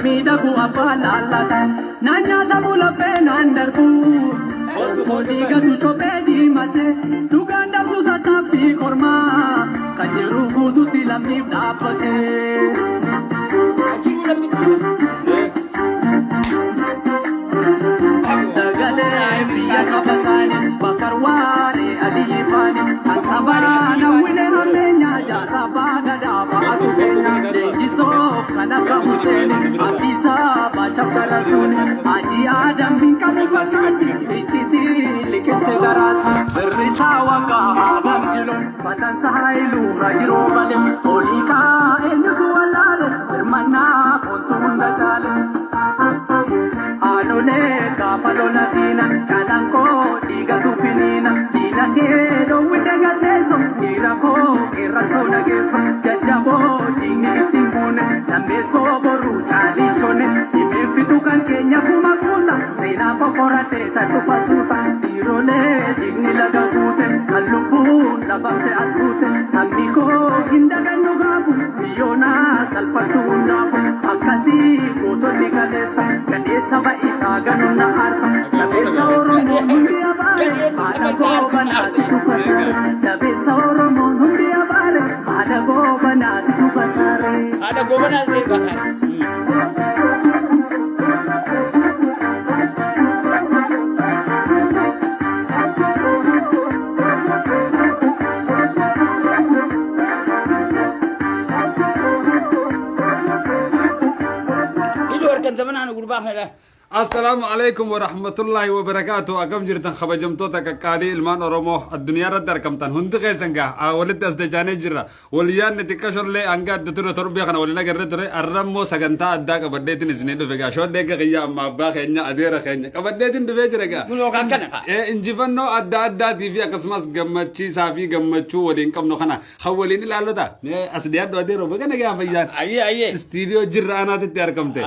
miidhagu abbaan laallatan naannaata bulaphee naan darbu oodiigatu cophee diimate dhugaan dhabdu tattaaffii kormaa kan jiru guututti lammiif dhaabbate. Sagalee biyya qabatani bakar waaree adii faani asabaa nawwine hammeenyaa jaarraa baagadaa baatu keenya leenjisoo kan akka Huseeni Abdiisaa Baachafta Rasuuni adii aadaan hin qabu fasaasi iccitii liqimse garaati birrisaa waggaa aadaan jiloon fatansa haayiluu raajiroo malee oliikaa eenyutu wallaale birmannaa foontu hunda caale. Anolee kaapalola diina calankoo dhiigatu finiina diina kee dhoowwite gateesso dhiira koo irratoo dhageesso jajjaboo diinni ittiin buune lammeessoo boruu caaliishone dhimmeeffitu kan keenya kuma kuuta seenaa kokoratee tan dhufa suuta dhiirolee diinni laga guute kan lubbuun dhabamte as guute sabni koo hin dagannu gaafu biyyoonaa salphattu hundaafu akkasii gootonni kaleessa gadeessa ba'isaa ganonna aarsa dabeessa oromoon hundi abaare haadha goobanaati tukasaare dabeessa oromoon hundi abaare haadha goobanaati tukasaare. Haadha goobanaati tukasaare. السلام عليكم ورحمة الله وبركاته. أكم جرتن خبجمتوتا كقاري المان أرومو الدنيا ردر كمتن هند قيسنجا ولد أزدجاني جرا وليان نتكشر لي أنجا دتورة تربية خنا ولنا قررت ري الرمو سجنتا أدا كبديتين إزني دفعة شو ديك غيا ما باخينيا أديرة خينيا كبديتين دفعة جرا إنجفنو أدا تيفي أكسماس جمتشي سافي جمتشو ودين كم نخنا خوليني لالو تا أسديات دو أديرو بكنا جا فيان أيه استيريو جرا أنا تتيار كمتة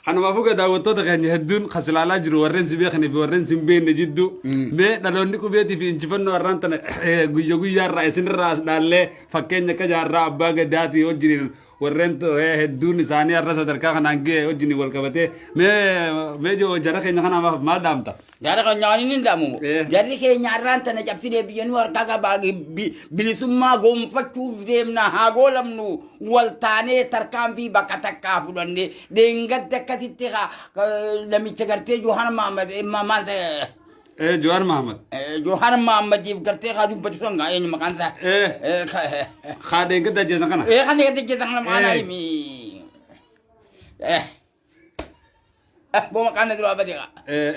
أنا ما فوق داوتو تغني هدون خسل على جرو ورن سبيه خني في ورن سبيه نجدو ما دلوني كوبيتي في إنشفنا ورن تنا جوجو رئيسين الرأس دالله فكين نكجار رابع قداتي وجرين ورن تو هدون إنساني الرأس دركا خنانجي وجني والكبتة ما جو جرك إنه خنا ما دامتا جرك نياني ندامو جرك نياران تنا جبتي لبيان وركاكا باقي بلسما قوم فتشو زمنا هاقولم نو والتاني تركان في بكتك كافلون دينغت دكتي لمي تقرتي جوهان محمد إما مالت جوهر محمد جوهر محمد جيب کرتے خاجو بچوں گا یہ مکان سا خادیں کے دجے سکنا خادیں کے دجے سکنا مانا ہی می بو مكان ندرو أبديها.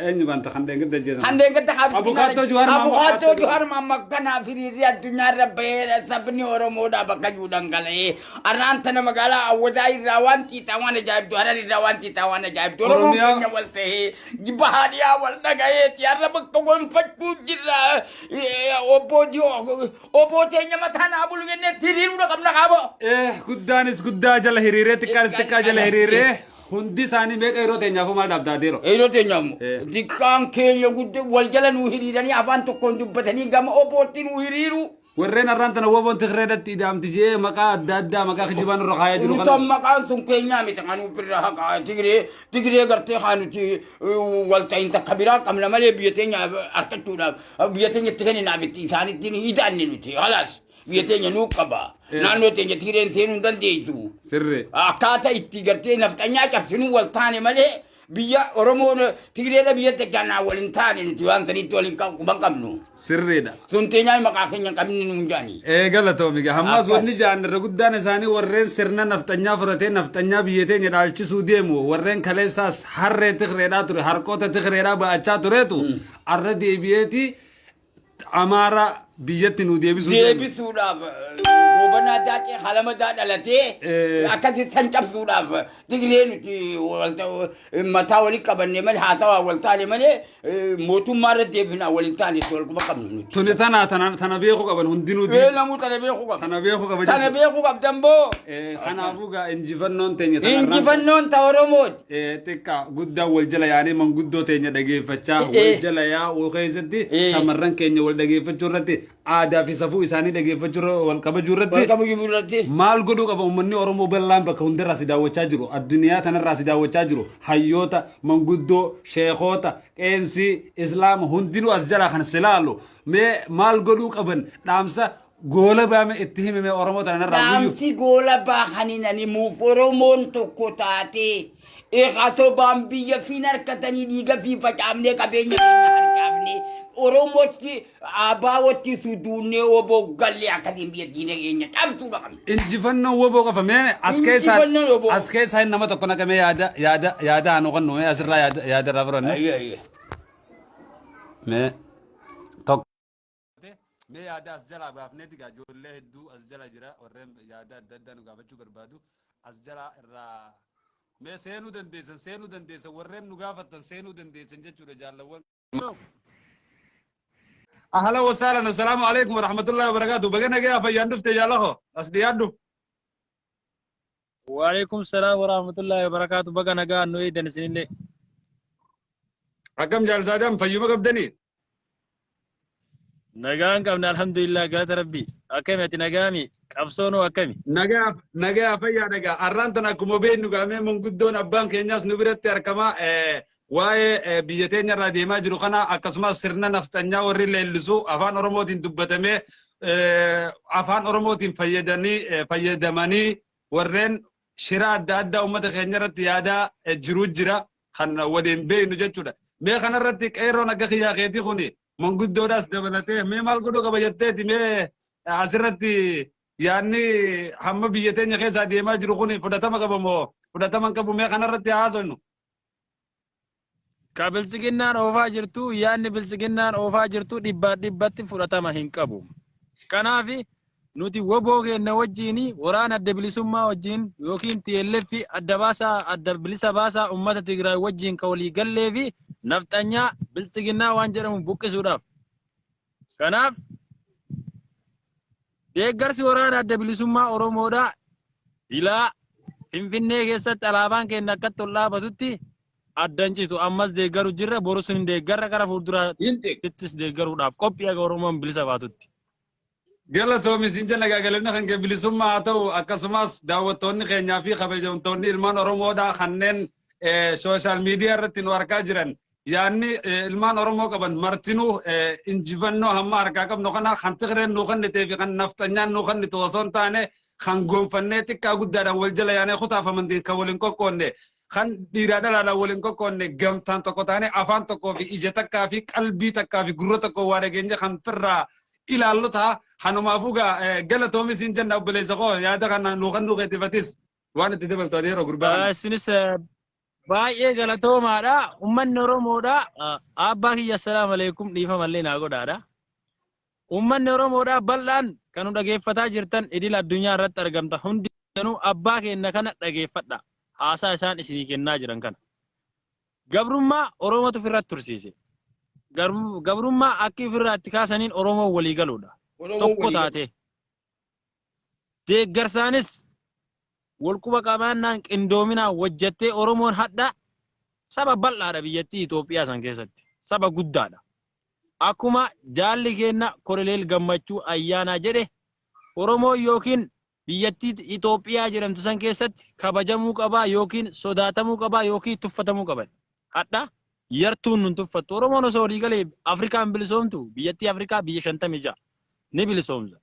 إني بنت خندق قد جزء. خندق قد خاب. أبو خاتو جوهر ما كنا في رياض الدنيا ربنا سبني ورمودا بكجودان كله. أرانتنا مقالة أوداي روانتي تاوانا جايب جوهر روانتي تاوانا جايب جوهر ممكن يولته. جبهاريا ولنا جاي تيار بكون فتو جرا. أوبوتي نمتان أبو لغني تيرين ولا كم نكابو. قدانس قدا جل هريرة تكارس تكار جل هريرة. Hundi sani mek ero tenya fuma dabda dero. Ero tenya mu. Dikang kenya gudde waljalan uhirirani avan to kondu batani gam opotin uhiriru. Warren arrantana wobon tikhredat idam tije maka dadda maka khijiban rokhaya jiru kan. Utam maka sun kenya mitanganu pirra ka tigre garte khanu ti walta inta kabira kamla male biyetenya arkatuda biyetenya tikhani nabiti sani tini idanni nuti halas. بيتين نوكبا نانو تيجي تيرين ثينو دلديتو سرّي أكاتا إتيجرتين نفتنيا كفنو والتاني ماله بيا أرمون تيجي بيتك جانا والنتاني نتوان سنيت والنكام بانكمنو سرّي دا سنتينيا مكافين كمني نمجاني غلطو ميجا هماس ورني جان رغدان ساني ورين سرنا نفتنيا فرتين نفتنيا بيتين يدالچ سوديمو ورين خليساس هر تخريدا تر هر کوت تخريدا باچا تريتو اردي بيتي امارا بيجت نودي بسوداف غوبنا داتي خلما دالتي اكاد سنجاب سوداف تجرين تي ولتا متاولي كبني مل هاتا ولتالي مل موتو مار ديفنا ولتالي تول كبكم تنا بيخو كبن هندينو دي لا مو تنا بيخو كب دمبو خنا بوغا انجفنون تني انجفنون تورموت تكا غدا والجلا يعني من غدو تني دغي فچا والجلا يا وخيزتي سمرن كني ول دغي فچورتي عادا في صفو إساني دقي فجر والكبجورة Warqabu Yubulati. maal godhuu qaba uummanni Oromoo bal'aan bakka hundarraa si daawwachaa jiru addunyaa tanarraa si daawwachaa jiru hayyoota manguddoo sheekota qeensii islaama hundinuu as jalaa kan silaalu mee maal godhuu qaban dhaamsa goola baame itti himime Oromoo tanarraa guyyuu Dhaamsi goola baaxanii muuf Oromoon tokko taate eegatoo baan biyya fiin harkatanii dhiiga fi facaafnee qabeenya keenya harcaafnee Oromootti abaawwatti suduunnee obbo gallee akkasiin biyya diina keenya cabsuudha qabna. injifannoo woboo qofa mee as keessaa nama tokko naqamee yaada anu qannu mee asirraa yaada irraa furanne mee tokko mee yaada as jalaa baafneeti gaa ijoollee hedduu as jala jira warreen yaada adda addaa nu gaafachuu barbaadu as jalaa irraa mee seenuu dandeessan warreen nu gaafattan seenuu dandeessan jechuudha jaallawwan أهلا وسهلا السلام عليكم ورحمة الله وبركاته بقينا جاي في يندف تجالخو أصديادو وعليكم السلام ورحمة الله وبركاته بقينا جاي نوي دنسين لي أكم جالس آدم في يومك بدني نجان كمنا الحمد لله قالت ربي أكمل تنجامي أبصونه أكمل نجا في يا نجا أرانتنا كمبين نجامي من قدون أبان كينياس نبرت تركما waa'ee biyya teenya irraa deemaa jiru kana akkasumas sirna naftanyaa warri leellisu afaan Oromootiin dubbatame afaan Oromootiin fayyadamanii warreen shira adda addaa uummata keenya irratti yaadaa jiru jira kan waliin beeknu jechuudha. Mee kana irratti qeerroon akka kiyyaa keetii kuni manguddoodhaas dabalatee mee maal godhuu qaba jetteeti mee asirratti yaadni hamma biyya teenya keessaa deemaa jiru kuni fudhatama qaba moo fudhatama hin qabu mee kana irratti haasofnu. Ka bilsiginnaan oofaa jirtu yaanni bilsiginnaan oofaa jirtu dhibbatti fudhatama hin qabu. Kanaaf nuti woboo keenya wajjiin waraana adda bilisummaa wajjiin yookiin TLF adda bilisa baasaa uummata Tigraay wajjiin ka walii gallee fi nafxanyaa bilsiginnaa waan jedhamu buqqisuudhaaf. Kanaaf deeggarsi waraana adda bilisummaa Oromoodhaa ilaa Finfinnee keessatti alaabaan keenya akkatti ol dhaabatutti addancitu ammas deeggaru jirra boru sun deeggarra gara fuulduraattis deeggaruudhaaf qophii aga Oromoon bilisa baatutti. Galatoomi siin jenna gaagalinna kan bilisummaa haa ta'u akkasumas daawwattoonni keenyaa fi kabajamtoonni ilmaan Oromoodhaa kanneen sooshaal miidiyaa irratti nu argaa jiran yaanni ilmaan Oromoo qaban martinuu injifannoo hamma harkaa qabnu kana kan Tigreen nuu kennitee fi kan nafxanyaan nuu kennitu osoo hin taane kan gonfannee xiqqaa guddaadhaan wal jala yaanee kutaafamantiin kan waliin qoqqoonne kan dhiiraa dhalaadhaan waliin qoqqoonne gamtaan tokko taane afaan tokkoo fi ija takkaa fi qalbii takkaa fi gurra tokkoo waa dhageenya kan firraa ilaallu ta'a hanumaafuu galatoomi siin jenna obboleessa koo yaada kana nuu kennuu keetiifatis waan itti dabaltu ati yeroo gurbaa. Isinis baay'ee galatoomaadha ummanni Oromoodha abbaa kiyya assalaamu alaykum dhiifamallee naa godhaadha. Ummanni Oromoodha bal'aan kan nu dhageeffataa jirtan idil addunyaa irratti argamta hundinuu abbaa keenya kana dhageeffadha. Haasaa isaan isinii kennaa jiran kana. Gabrummaa Oromootu ofirratti tursiise. Gabrummaa akka ofirratti kaasaniin Oromoo walii galuudha. Tokko taate. Deeggarsaanis walquba qabaannaan qindoominaan hojjettee Oromoon hadha saba bal'aadha biyyattii Itoophiyaa san keessatti. Saba guddaadha. Akkuma jaalli keenya Koloneel Gammachuu ayyaanaa jedhe Oromoo yookiin biyyattii Itoophiyaa jedhamtu san keessatti kabajamuu qabaa yookiin sodaatamuu qabaa yookiin tuffatamuu qaban. Hadha yartuun nun tuffattu. Oromoon osoo walii galee Afrikaan bilisoomtu biyyattii Afrikaa biyya 56 ni bilisoomsa.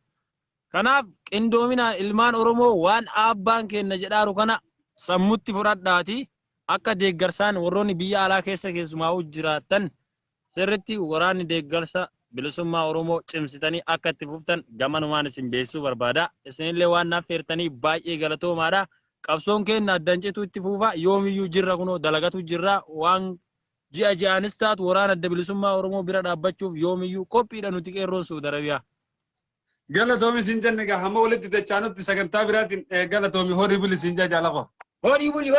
Kanaaf qindoominaan ilmaan Oromoo waan abbaan keenya jedhaaru kana sammutti fudhadhaati akka deeggarsaan warroonni biyya alaa keessa keessumaa jiraatan sirriitti waraanni deeggarsa bilisummaa Oromoo cimsitanii akka itti fuftan gamanumaan isin beeksisuu barbaada. Isinillee waan naaf feertanii baay'ee galatoomaadha. Qabsoon keenya addancitu itti fufa yoomiyyuu jirra kunoo dalagatu jirra waan ji'aanis taatu waraana adda bilisummaa Oromoo bira dhaabbachuuf yoomiyyuu qophiidha nuti qeerroon Suudi Arabiyaa. Galatoomi siin jenna gaa hamma walitti dachaanutti sagantaa biraatiin galatoomi horii buli siin jaalako. Horii buli.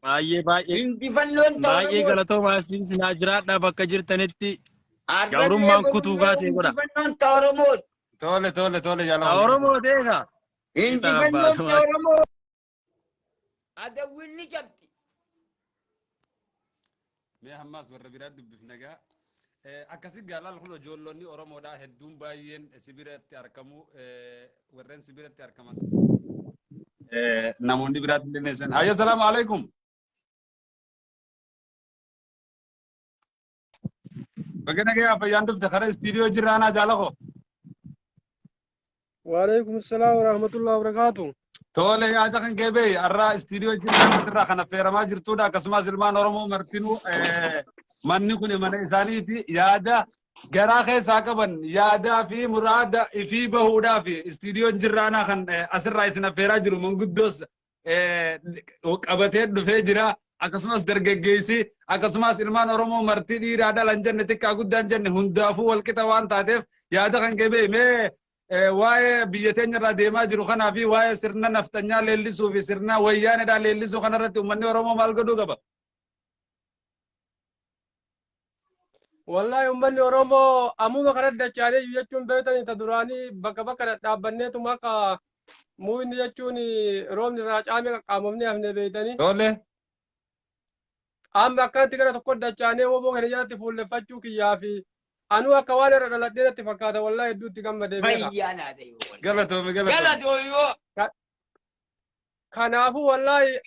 Baay'ee. Injifannoon baay'ee galatoomaa siin sinaa jiraadhaa bakka jirtanitti gabrummaan kutuu gaatee godha. Injifannoon Oromoo. Tole jaalako. Oromoo deegaa. Injifannoon Oromoo. Adawwinni jabdi. Mee hammaas warra biraa dubbifna gaa akkasi galal hulo jollonni oromoodha hedduun baay'een sibiratti argamu warreen sibiratti argaman namoonni biraatti illee ayya salaamu alaikum bagana gaya fayyaan dufte kara istiidiyoo jiraanaa jaalako وعليكم السلام ورحمة الله وبركاته. tole yaada kan kebe arra istiidiyoo jiraanaa irraa kana feeramaa jirtuudha akkasumas ilmaan oromoo martinuu manni kun mana isaaniiti yaada garaa keessaa qaban yaadaa fi muraada fi bahuudhaaf istiidiyoon jiraanaa kan asirraa isin affeeraa jiru manguddoos qabatee dhufee jira akkasumas dargaggeessi akkasumas ilmaan oromoo martii dhiiraa dhalan jenne xiqqaa guddaan jenne hundaafuu walqixa waan taateef yaada kan kebe mee waa'ee biyya teenya irraa deemaa jiru kanaa fi waa'ee sirna naftanyaa leellisuu fi sirna wayyaanedhaa leellisuu kanarratti uummanni oromoo maal godhuu qaba? والله أمني أورومو أمو مكرد دچاني يجون بيتني تدراني بكا بكا دابني تماكا موين يجوني رومني راجعامي قاممني أفني بيتني tole أم بكا تكرا تقول دچاني وبو غنياتي فول فتشو كيافي أنو أكواني ردلتين تفكاتا والله يدو تكمل ديبيلا Bayyana dai. galatoomi Galatoomiyoo. كنافو والله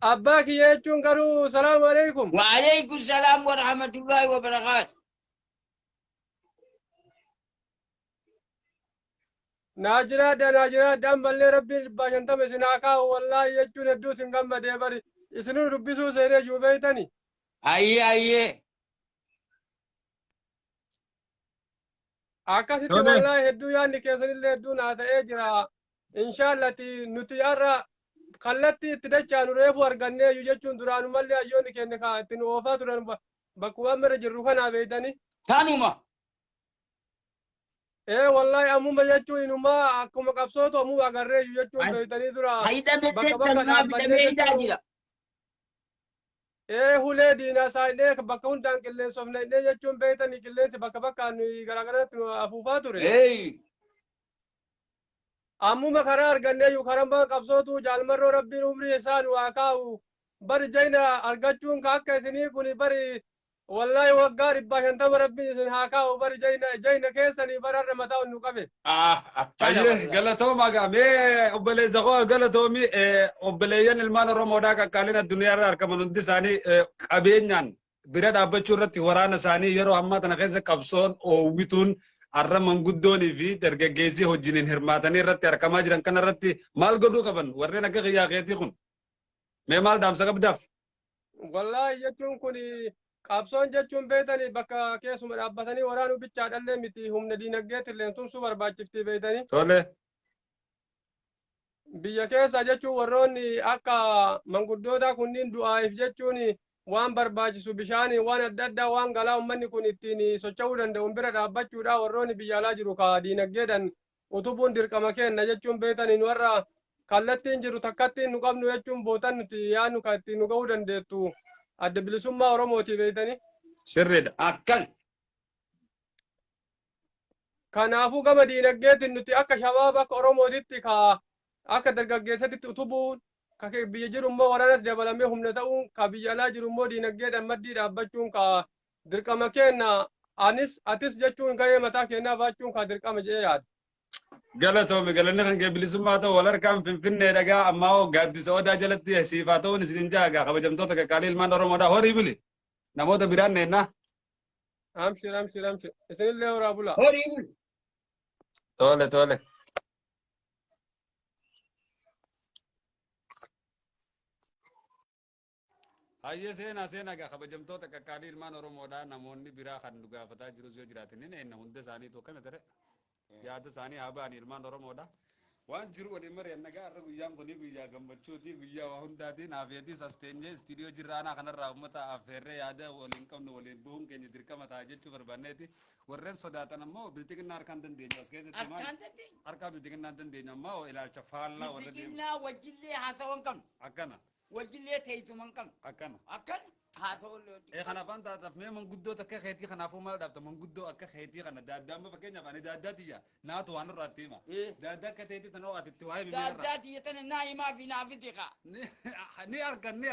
أباكي يجون قالوا السلام عليكم. وعليكم السلام ورحمة الله وبركاته. ناجرا دام بلي ربي باشن تم سناكا والله يجون الدو سنغم ديبري إسنو ربسو سيري جوبيتني Ayye. akkasitti Tole. wallahi hedduu yaadni keessanillee hedduu naa ta'ee jira inshaallah nuti har'a kallattii itti dachaanu reefu arganneeyyu jechuun duraanumallee hayyoonni keenya kaa ittiin oofaa turan bakkuwwan bira jirru kanaa beeytani Tanuma. wallahi ammuma jechuun inumaa akkuma qabsootu ammuma agarreeyyu jechuun beeytanii dura Fayida bakka beddee bakka tanuma dhaabbannee bitamee jechuun jira. hulee diinaa saayinee bakka hundaan qilleensofne innee jechuun beeytanii qilleensi bakka bakkaan nuyi garaagaratti nu afuufaa ture. Hey. ammuma karaa arganneeyyu karaa qabsootu jaalmarroo rabbiin umrii isaan waa kaa'u bari jayna argachuun ka akka isinii kun bari wallahi waggaa 150 rabbiin isin haa kaa'u bari jayna keessanii bararra mataa nu qabe. ayye galatooma gaa mee obboleessa koo galatoomi obboleeyyan ilmaan oromoodhaa qaqqaalina addunyaa irra argaman hundi isaanii qabeenyaan bira dhaabbachuu irratti waraana isaanii yeroo ammaa tana keessa qabsoon oowwituun arra manguddoonii fi dargaggeessii hojiin hirmaatanii irratti argamaa jiran kana irratti maal godhuu qaban warreen akka qiyyaa keetii kun mee maal dhaamsa qabdaaf? wallahi jechuun kun qabsoon jechuun beeytanii bakka keessuma dhaabbatanii waraanuu bichaadhallee miti humna diinagdeetillee tumsuu barbaachiftii beeytanii. tole biyya keessa jechuun warroonni akka manguddoota kunniin du'aaf jechuun waan barbaachisu bishaanii waan adda addaa waan galaa ummanni kun ittiin socho'uu danda'u bira dhaabbachuudha warroonni biyya alaa jiru ka diinagdeedhaan utubuun dirqama kenna jechuun beeytanii nu warra kallattiin jiru takkattiin nu qabnu jechuun bootan nuti yaadnu ka ittiin nu ga'uu dandeettu adda bilisummaa Oromooti beeytanii. sirriidha. Akkan. Kanaafuu gama diinagdeetiin nuti akka shabaaba akka Oromootitti ka akka dargaggeessatti utubuun ka biyya jiru immoo waraanas dabalamee humna ta'uun ka biyya alaa jiru immoo diinagdeedhaan maddii dhaabbachuun ka dirqama kenna anis atis jechuun gahee mataa kennaa baachuun ka dirqama jedhee yaada. galatoomi galanni kan kee bilisummaa ta'u wal harkaan finfinnee dhagaa ammaa hoo gaaddisa odaa jalatti siifaa ta'uun isin jaagaa kabajamtoota qaqqaalii ilmaan oromoodhaa horii buli namoota biraan neennaa. Amshir isinillee horaa bulaa. Horii buli. tole. Hayyee seenaa gaa kabajamtoota qaqqaalii ilmaan oromoodhaa namoonni biraa kan nu gaafataa jirus yoo jiraatan inni hunda isaanii tokko kana ture yaada isaanii haa ba'an ilmaan oromoodhaa waan jiru waliin mari'an nagaa irra guyyaan kuni guyyaa gammachuuti guyyaa waa hundaatiin afeetis as teenyee istiidiyoo jirraanaa kanarraa uummata affeerree yaada waliin qabnu waliin bu'uun keenya dirqama ta'a jechuu barbaanneeti warreen sodaatan ammoo biltiqinnaa harkaan dandeenyu as keessatti maal harkaa biltiqinnaa dandeenyu ammoo ilaalcha faallaa warra deemu Biltiqinnaa wajjillee haasawan qabnu. akkana Wajjillee teessuman qabnu. akkana Akkan haasoo إيه خنا فانت تفهم من قدو تك خيتي خنا فو ما دابت من قدو أك خيتي خنا دادا ما فكينا فاني دادا تيجا ناتو وانا راتيما إيه. دادا كتيتي تنوات التواهي بميرا daaddaati yetana naayimaa fi naafitika ني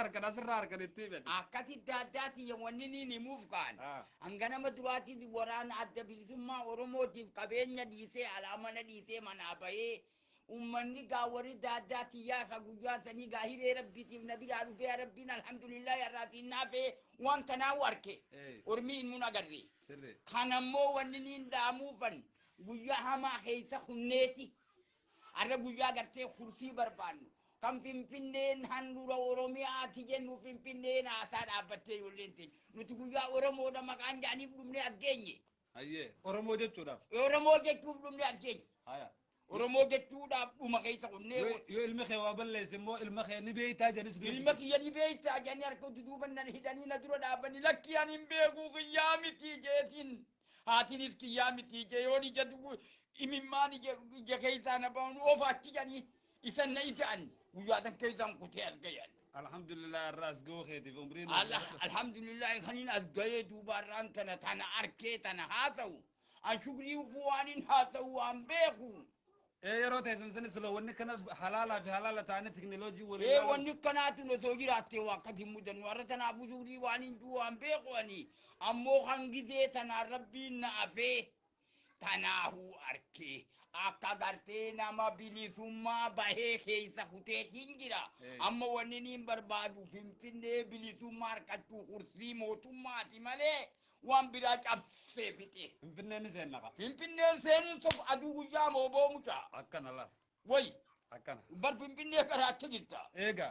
أركن أسر أركن التيبت akkati daaddaati wanni ni himuuf kaan آه hanganama duraatiif waraana adda bilisummaa oromootiif qabeenya dhiisee alaamana dhiisee manaa bahee ummanni gaa warri daaddaati yaasa guyyaa sanii gaa hiree rabbiitiif na biraa dhufee rabbiin alhamdulillah irraatiin naafee wanta naa warke إيه ormi hin mun agarre سري kanammoo wanni niin dhaamuufan guyyaa hamaa keessa hunneeti arra guyyaa gartee kursii barbaannu kan finfinneen handura oromiyaati jennu finfinneen haasaa dhaabbattee ijoolleen teenya nuti guyyaa oromoodha maqaan jaaniif dhumne as geenye أيه أورمو جت شوف oromoo jechuuf dhumne as geenye هيا oromoo jechuudhaaf dhuma keessa qunnee يو المخي وابل يسمو المخي نبي تاج نسد ilma kiyya ni beeyta jani harka duduuban nan hidhanii na dura dhaabani lakki ani hin beekuu kiyyaa miti jeetiin haatinis kiyyaa miti jee yoon ija imimmaan ija keessaa na ba'an oofa achi janii isan na ita'an guyyaa san keessan kutee as gayan الحمد لله الراس جو خيتي في عمرين alhamdulillah kanin as gayee duubarraan tana arkee tana haasa'u an shugrii fuwaanin haasa'u an beeku ايه يا روتي سنسن سلو وني كان حلاله في حلاله تاني تكنولوجي ee wanni kanaatu no soo jiraatte wakkati mudan warra tanaafuu shugrii waan hin du'u an beeku ani ammoo kan gizee tana rabbiin na afee tanaahu arkee akka gartee nama bilisummaa bahee keessa kuteetiin jira amma wanni niin barbaadu finfinnee bilisummaa harkachuu kursii mootummaati malee waan biraa cabsee fixe فنان سنقا finfinneen seenuun tokko aduu guyyaa mooboo mucaa اكن الله way اكن bar finfinnee garaacha jirta ايغا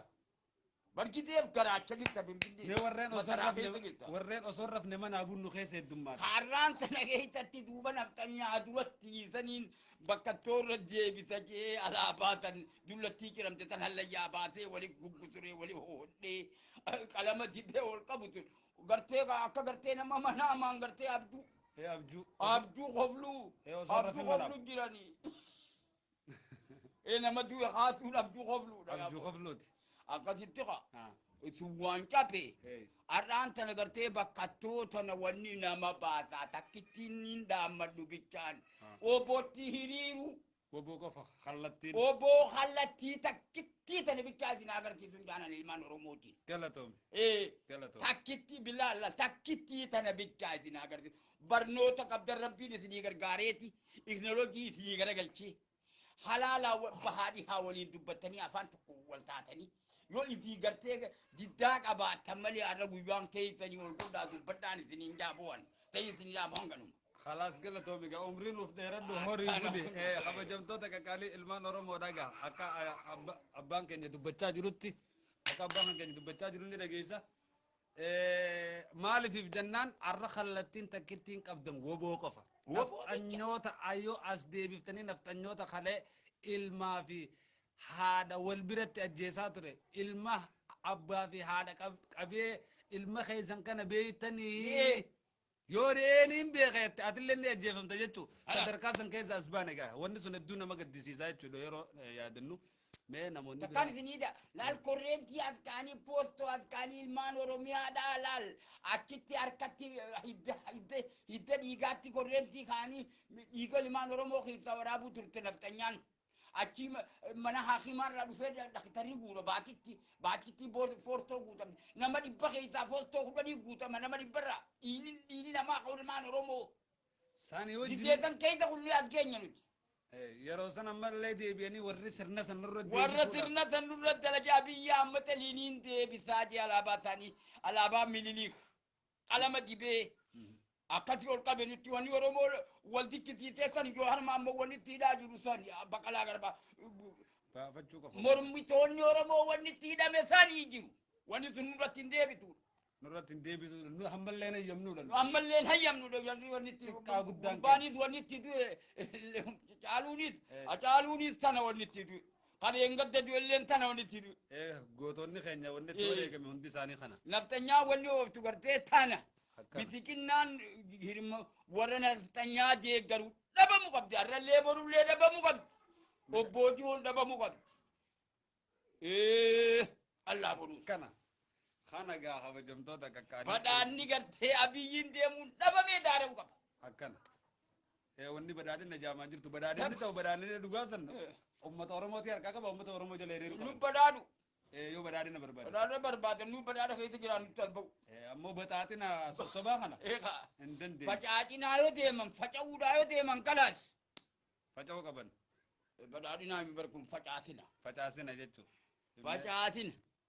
barkiteef garaacha jirta finfinnee مي ورين masaraa keessa jirta ورين اصرف نمن ابو نخيس الدمات harraan sana keessatti duuba naftanyaa duratti saniin bakka toorra deebisa jee alaabaa tan dullattii ciramte tan hallayyaa baatee wali gugguturee wali hodhee qalama dibee ol qabutu gartee akka gartee nama manaamaan gartee abduu يا ابجو abduu qofluu إيه وصرف abduu المنام. qofluu jiranii nama du'e haasuun abduu qofluudha ابجو خفلوت akkasitti qa اه suwwaan cabe ايه har'aan tana gartee bakkatoo tana wanni nama baasaa takkittiin niin dhaammadhu bichaan obootti hiriiru وبو قف خلتين oboo kallattii takkittii tana bichaa isin agarsiisuun jaanan ilmaan oromootiin قالتهم قالتهم takkitti bilaalla takkittii tana bichaa isin agarsiisu barnoota qabdan rabbiin isinii gargaareeti teknoolojii isinii garagalchee halaala bahaadhi haa waliin dubbattanii afaan tokko wal taatanii yoo ifii gartee diddaa qabaattan malee har'a guyyaan keessanii ol godhaa dubbadhaan isiniin jaabo'an ta'e isinii jaabo'an ganuma خلاص قالتهم يا عمرين وفي ديرد هوري بودي ايه خبا جمتوتا كالي المان اورمو داغا اكا ابان كن دبچا جروتي اكا ابان كن دبچا جروني دغيسا مالي في جنان عرخلتين تكتين قبدن وبو قفا نفتنيوتا ايو اس دي بفتني نفتنيوتا خلي الما في هذا والبرت اجيساتري الما ابا في هذا ابي الما خيزن كان بيتني يورين بيغت اتلني اجيفم تجتو صدر كاسن كيس اسبانيغا وني سن الدنيا ما قد سيسا يچلو يرو يا دنو مي نموني takkan isinida laal korreentii askaanii poostoo askaanii ilmaan oromiyaa laal achitti harkatti hidda dhiigaatti korreentii kaanii dhiiga ilmaan oromoo keessaa waraabuu turte naftanyaan achi mana haakimaarraa dhufee daktarii guura baatitti foostoo guutamne nama dhibba keessaa foostoo kudhanii guutama nama dhibbarraa dhiini namaa kan ilmaan oromoo ساني وجه dideetan keessa kullee as geenya nuti يرو سن مال دي بيني وري سرنا سن رد warra sirna san nurra dalajaa biyya ammata liiniin deebisaa jee alaabaa isaanii alaabaa mililiik qalama dibee akkati ol qabe nutti wanni oromoo waldichi tiitee san yoo harma amma wanni tiidhaa jiru san baqalaa garbaa فافتشو كفو mormitoonni oromoo wanni itti hidhame sanii jiru wanni sun nurratti hin deebitu نرات ديبي نو حمل لنا يمنو لنا ammalleen hayyamnu wanni itti Xiqqaa guddaan gubbaanis wanni itti du'e caaluunis tana wanni itti du'e kan engadda du'elleen tana wanni itti du'e ايه غوتوني خنيا وني تولي كم هندي ساني خنا naftanyaa wanni ooftu gartee tana Akkana. bisikinnaan hirma warra naftanyaa deeggaru dhabamu qabdi harrallee borullee dhabamu qabdi obbootii ol dhabamu qabdi allah boruus كنا خانا قا خبجمتوتا كقادي Badhaadni gartee abiyyiin deemuun dhabamee daaruu qaba. أكنا wanni badhaadhinna jaamaa jirtu badhaadhinni ta'u badhaadhinni dhugaasan ummata oromooti harkaa qaba ummata oromoo jala hiriiru Nu qaba badhaadhu. yoo badhaadhina barbaada Badhaadha barbaadan nu badhaadha keessa jiran nutti alba'u. ammoo baxaaxina sossobaa kana Eegaa. hin dandeenye Facaacinaa yoo deeman faca'uudhaa yoo deeman kalaas. faca'uu qaban Badhaadhinaa mi barkun facaasina. facaasina jechuun Facaasina.